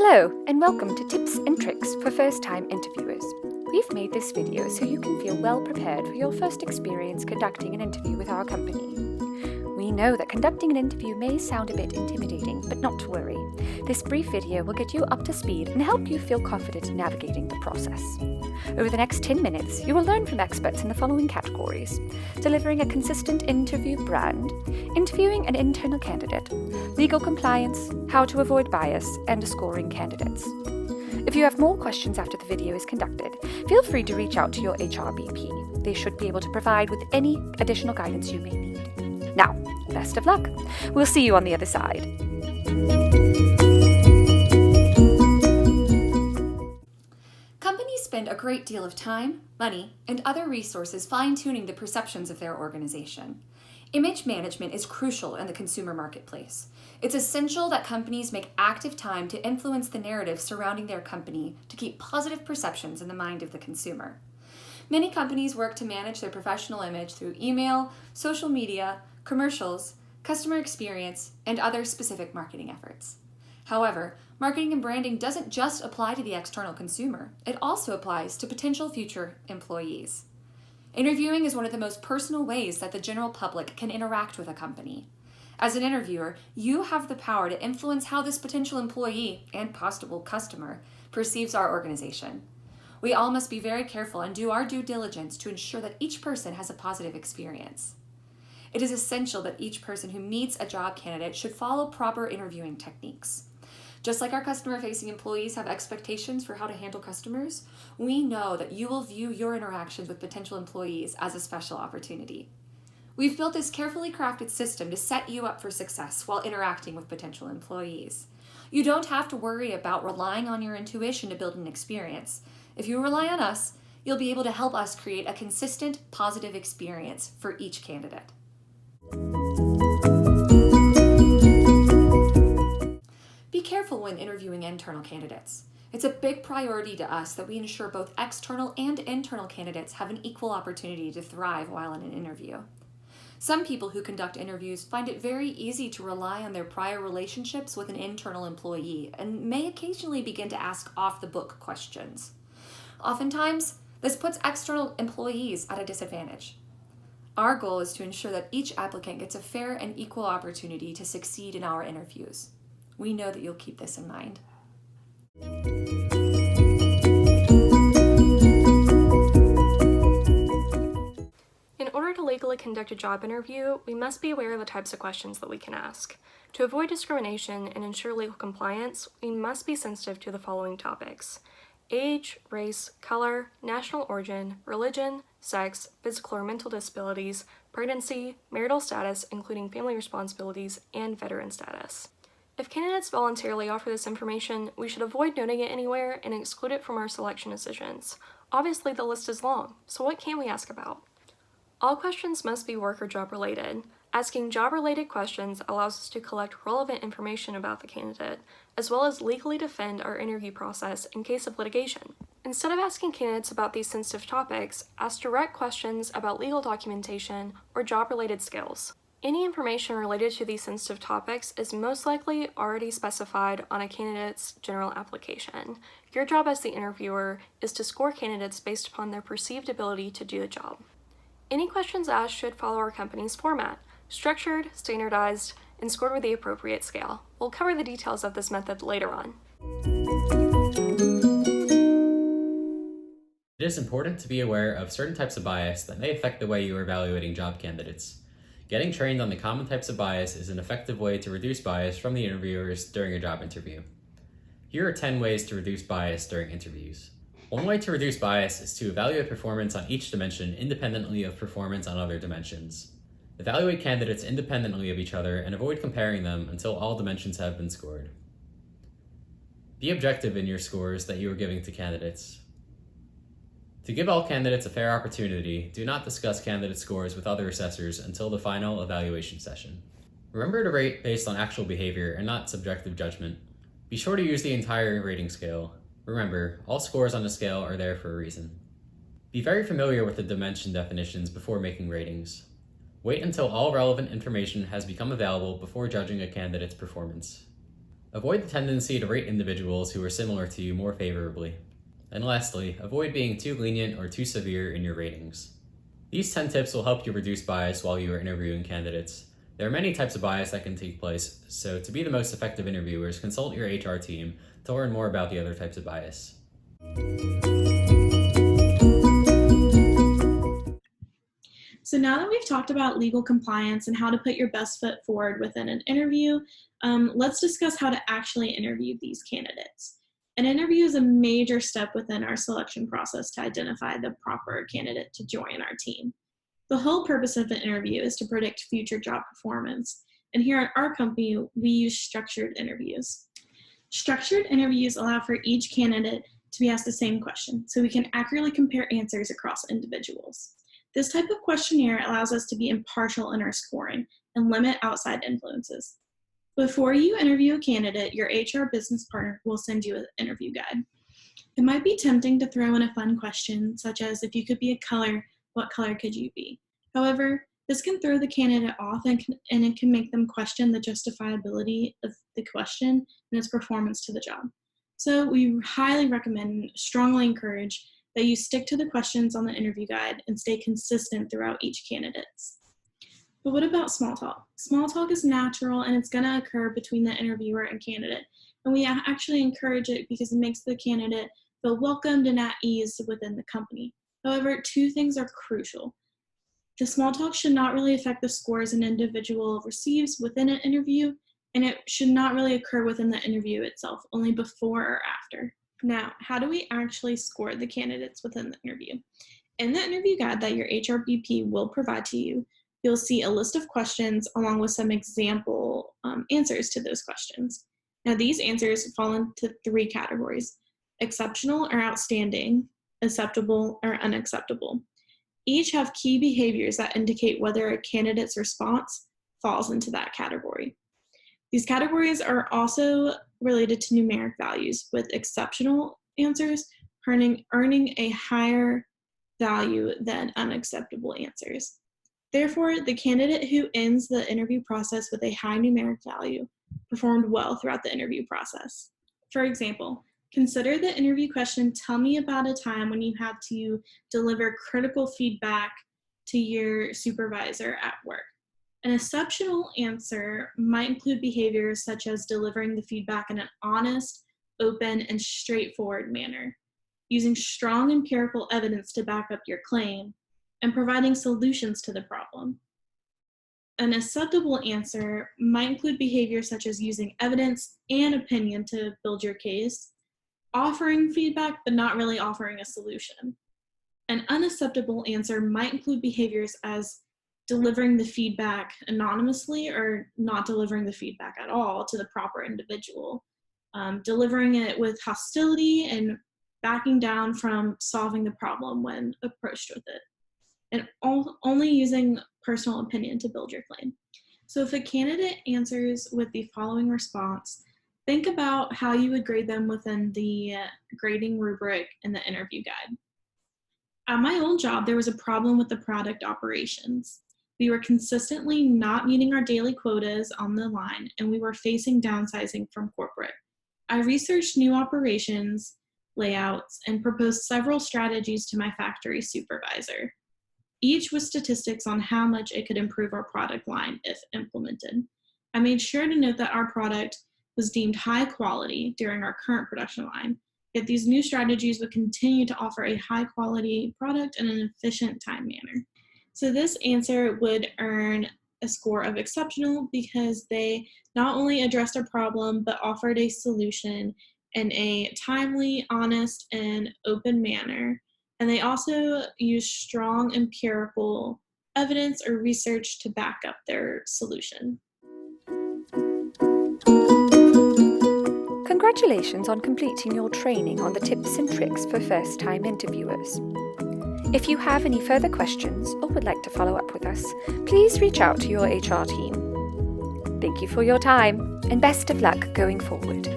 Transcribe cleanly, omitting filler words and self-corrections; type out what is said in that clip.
Hello, and welcome to Tips and Tricks for First-Time Interviewers. We've made this video so you can feel well prepared for your first experience conducting an interview with our company. We know that conducting an interview may sound a bit intimidating, but not to worry. This brief video will get you up to speed and help you feel confident in navigating the process. Over the next 10 minutes, you will learn from experts in the following categories: delivering a consistent interview brand, interviewing an internal candidate, legal compliance, how to avoid bias, and scoring candidates. If you have more questions after the video is conducted, feel free to reach out to your HRBP. They should be able to provide with any additional guidance you may need. Now, best of luck. We'll see you on the other side. Companies spend a great deal of time, money, and other resources fine-tuning the perceptions of their organization. Image management is crucial in the consumer marketplace. It's essential that companies make active time to influence the narrative surrounding their company to keep positive perceptions in the mind of the consumer. Many companies work to manage their professional image through email, social media, commercials, customer experience, and other specific marketing efforts. However, marketing and branding doesn't just apply to the external consumer, it also applies to potential future employees. Interviewing is one of the most personal ways that the general public can interact with a company. As an interviewer, you have the power to influence how this potential employee and possible customer perceives our organization. We all must be very careful and do our due diligence to ensure that each person has a positive experience. It is essential that each person who meets a job candidate should follow proper interviewing techniques. Just like our customer-facing employees have expectations for how to handle customers, we know that you will view your interactions with potential employees as a special opportunity. We've built this carefully crafted system to set you up for success while interacting with potential employees. You don't have to worry about relying on your intuition to build an experience. If you rely on us, you'll be able to help us create a consistent, positive experience for each candidate. Be careful when interviewing internal candidates. It's a big priority to us that we ensure both external and internal candidates have an equal opportunity to thrive while in an interview. Some people who conduct interviews find it very easy to rely on their prior relationships with an internal employee and may occasionally begin to ask off-the-book questions. Oftentimes, this puts external employees at a disadvantage. Our goal is to ensure that each applicant gets a fair and equal opportunity to succeed in our interviews. We know that you'll keep this in mind. In order to legally conduct a job interview, we must be aware of the types of questions that we can ask. To avoid discrimination and ensure legal compliance, we must be sensitive to the following topics: age, race, color, national origin, religion, sex, physical or mental disabilities, pregnancy, marital status, including family responsibilities, and veteran status. If candidates voluntarily offer this information, we should avoid noting it anywhere and exclude it from our selection decisions. Obviously, the list is long, so what can we ask about? All questions must be work or job related. Asking job-related questions allows us to collect relevant information about the candidate, as well as legally defend our interview process in case of litigation. Instead of asking candidates about these sensitive topics, ask direct questions about legal documentation or job-related skills. Any information related to these sensitive topics is most likely already specified on a candidate's general application. Your job as the interviewer is to score candidates based upon their perceived ability to do the job. Any questions asked should follow our company's format: structured, standardized, and scored with the appropriate scale. We'll cover the details of this method later on. It is important to be aware of certain types of bias that may affect the way you are evaluating job candidates. Getting trained on the common types of bias is an effective way to reduce bias from the interviewers during a job interview. Here are 10 ways to reduce bias during interviews. One way to reduce bias is to evaluate performance on each dimension independently of performance on other dimensions. Evaluate candidates independently of each other and avoid comparing them until all dimensions have been scored. Be objective in your scores that you are giving to candidates. To give all candidates a fair opportunity, do not discuss candidate scores with other assessors until the final evaluation session. Remember to rate based on actual behavior and not subjective judgment. Be sure to use the entire rating scale. Remember, all scores on the scale are there for a reason. Be very familiar with the dimension definitions before making ratings. Wait until all relevant information has become available before judging a candidate's performance. Avoid the tendency to rate individuals who are similar to you more favorably. And lastly, avoid being too lenient or too severe in your ratings. These 10 tips will help you reduce bias while you are interviewing candidates. There are many types of bias that can take place, so to be the most effective interviewers, consult your HR team to learn more about the other types of bias. So now that we've talked about legal compliance and how to put your best foot forward within an interview, let's discuss how to actually interview these candidates. An interview is a major step within our selection process to identify the proper candidate to join our team. The whole purpose of an interview is to predict future job performance. And here at our company, we use structured interviews. Structured interviews allow for each candidate to be asked the same question, so we can accurately compare answers across individuals. This type of questionnaire allows us to be impartial in our scoring and limit outside influences. Before you interview a candidate, your HR business partner will send you an interview guide. It might be tempting to throw in a fun question, such as, if you could be a color, what color could you be? However, this can throw the candidate off and it can make them question the justifiability of the question and its performance to the job. So we highly recommend and strongly encourage that you stick to the questions on the interview guide and stay consistent throughout each candidate. But what about small talk? Small talk is natural and it's going to occur between the interviewer and candidate. And we actually encourage it because it makes the candidate feel welcomed and at ease within the company. However, two things are crucial. The small talk should not really affect the scores an individual receives within an interview, and it should not really occur within the interview itself, only before or after. Now, how do we actually score the candidates within the interview? In the interview guide that your HRBP will provide to you, you'll see a list of questions along with some example answers to those questions. Now, these answers fall into 3 categories: exceptional or outstanding, acceptable or unacceptable. Each have key behaviors that indicate whether a candidate's response falls into that category. These categories are also related to numeric values, with exceptional answers earning a higher value than unacceptable answers. Therefore, the candidate who ends the interview process with a high numeric value performed well throughout the interview process. For example, consider the interview question, tell me about a time when you had to deliver critical feedback to your supervisor at work. An exceptional answer might include behaviors such as delivering the feedback in an honest, open, and straightforward manner, using strong empirical evidence to back up your claim, and providing solutions to the problem. An acceptable answer might include behaviors such as using evidence and opinion to build your case, offering feedback but not really offering a solution. An unacceptable answer might include behaviors as delivering the feedback anonymously or not delivering the feedback at all to the proper individual, delivering it with hostility and backing down from solving the problem when approached with it, and only using personal opinion to build your claim. So if a candidate answers with the following response, think about how you would grade them within the grading rubric in the interview guide. At my old job, there was a problem with the product operations. We were consistently not meeting our daily quotas on the line, and we were facing downsizing from corporate. I researched new operations layouts and proposed several strategies to my factory supervisor, each with statistics on how much it could improve our product line if implemented. I made sure to note that our product was deemed high quality during our current production line, yet these new strategies would continue to offer a high quality product in an efficient time manner. So this answer would earn a score of exceptional because they not only addressed a problem, but offered a solution in a timely, honest, and open manner. And they also used strong empirical evidence or research to back up their solution. Congratulations on completing your training on the tips and tricks for first-time interviewers. If you have any further questions or would like to follow up with us, please reach out to your HR team. Thank you for your time and best of luck going forward.